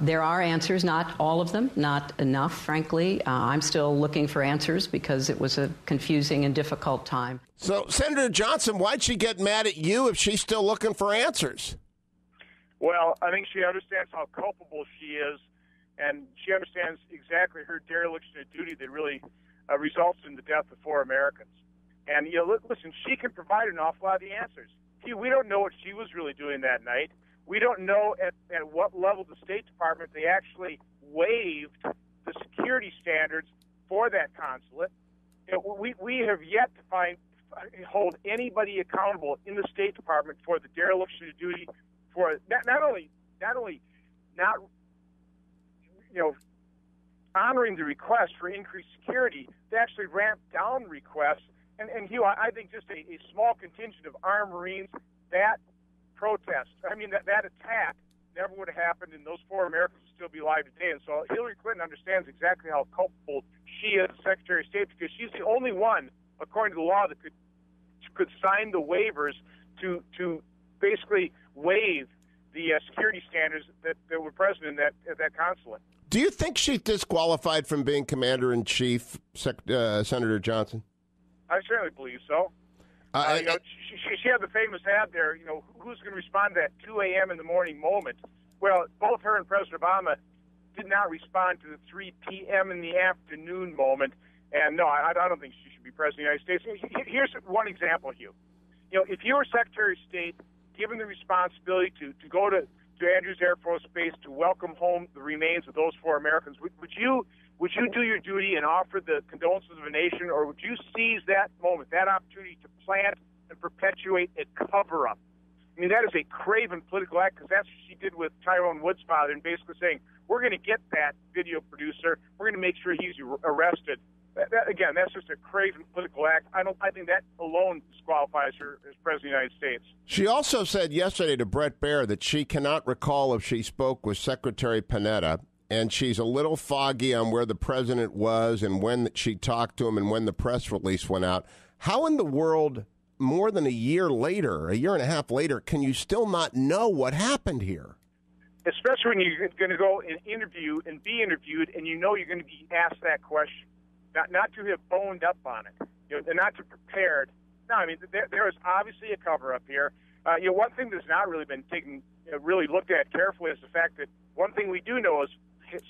There are answers, not all of them, not enough, frankly. I'm still looking for answers because it was a confusing and difficult time. So, Senator Johnson, why'd she get mad at you if she's still looking for answers? Well, I think she understands how culpable she is, and she understands exactly her dereliction of duty that really results in the death of 4 Americans. And, listen, she can provide an awful lot of the answers. We don't know what she was really doing that night. We don't know at what level the State Department they actually waived the security standards for that consulate. We have yet to hold anybody accountable in the State Department for the dereliction of duty, for not only not honoring the request for increased security, they actually ramped down requests. And Hugh, I think just a small contingent of armed Marines, that protest, that attack never would have happened, and those 4 Americans would still be alive today. And so Hillary Clinton understands exactly how culpable she is as Secretary of State, because she's the only one, according to the law, that could sign the waivers to basically waive the security standards that were present at that consulate. Do you think she's disqualified from being Commander-in-Chief, Senator Johnson? I certainly believe so. She had the famous ad there, who's going to respond to that 2 a.m. in the morning moment? Well, both her and President Obama did not respond to the 3 p.m. in the afternoon moment. And no, I don't think she should be President of the United States. Here's one example, Hugh. If you were Secretary of State, given the responsibility to go to Andrews Air Force Base to welcome home the remains of those 4 Americans, would you do your duty and offer the condolences of a nation, or would you seize that moment, that opportunity to plant and perpetuate a cover-up? That is a craven political act, because that's what she did with Tyrone Wood's father, and basically saying, we're going to get that video producer, we're going to make sure he's arrested. Again, that's just a craven political act. I think that alone disqualifies her as President of the United States. She also said yesterday to Bret Baier that she cannot recall if she spoke with Secretary Panetta, and she's a little foggy on where the president was and when she talked to him and when the press release went out. How in the world, more than a year and a half later, can you still not know what happened here? Especially when you're going to go and interview and be interviewed, and you're going to be asked that question. Not to have boned up on it, not to prepared. No, there is obviously a cover-up here. One thing that's not really been really looked at carefully is the fact that one thing we do know is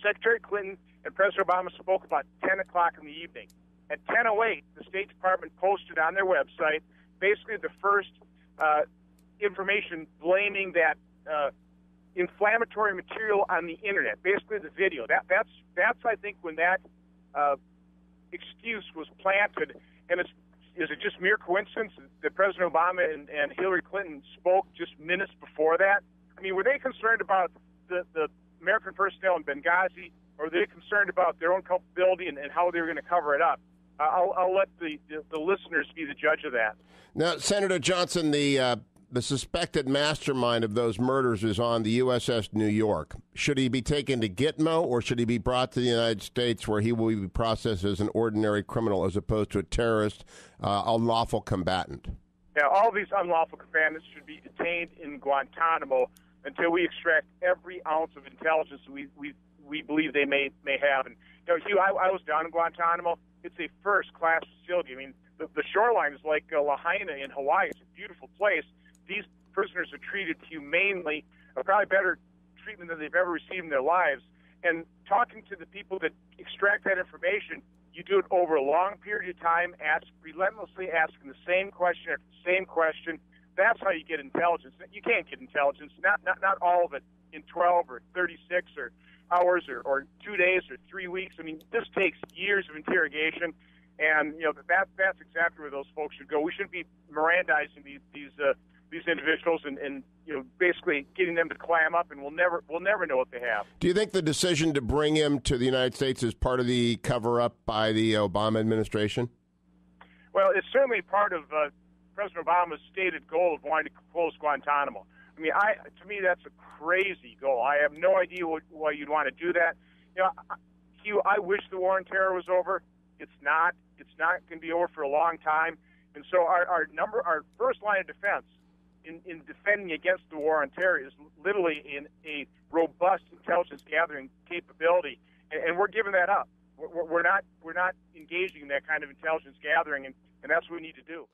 Secretary Clinton and President Obama spoke about 10 o'clock in the evening. At 10:08, the State Department posted on their website basically the first information blaming that inflammatory material on the Internet, basically the video. That's I think, when that excuse was planted. And is it just mere coincidence that President Obama and Hillary Clinton spoke just minutes before that? Were they concerned about the American personnel in Benghazi, or were they concerned about their own culpability and how they were going to cover it up? I'll let the listeners be the judge of that. Now, Senator Johnson, the suspected mastermind of those murders is on the USS New York. Should he be taken to Gitmo, or should he be brought to the United States where he will be processed as an ordinary criminal as opposed to a terrorist, unlawful combatant? Yeah, all these unlawful combatants should be detained in Guantanamo until we extract every ounce of intelligence we believe they may have. And Hugh, I was down in Guantanamo. It's a first-class facility. The shoreline is like Lahaina in Hawaii. It's a beautiful place. These prisoners are treated humanely, probably better treatment than they've ever received in their lives. And talking to the people that extract that information, you do it over a long period of time, relentlessly asking the same question after the same question. That's how you get intelligence. You can't get intelligence, not all of it in 12 or 36 or hours or 2 days or 3 weeks. This takes years of interrogation, and that's exactly where those folks should go. We shouldn't be Mirandizing these individuals and basically getting them to clam up, and we'll never know what they have. Do you think the decision to bring him to the United States is part of the cover-up by the Obama administration? Well, it's certainly part of President Obama's stated goal of wanting to close Guantanamo. To me, that's a crazy goal. I have no idea why you'd want to do that. Hugh, I wish the war on terror was over. It's not. It's not going to be over for a long time. And so our first line of defense in defending against the war on terror is literally in a robust intelligence gathering capability, and we're giving that up. We're not engaging in that kind of intelligence gathering, and that's what we need to do.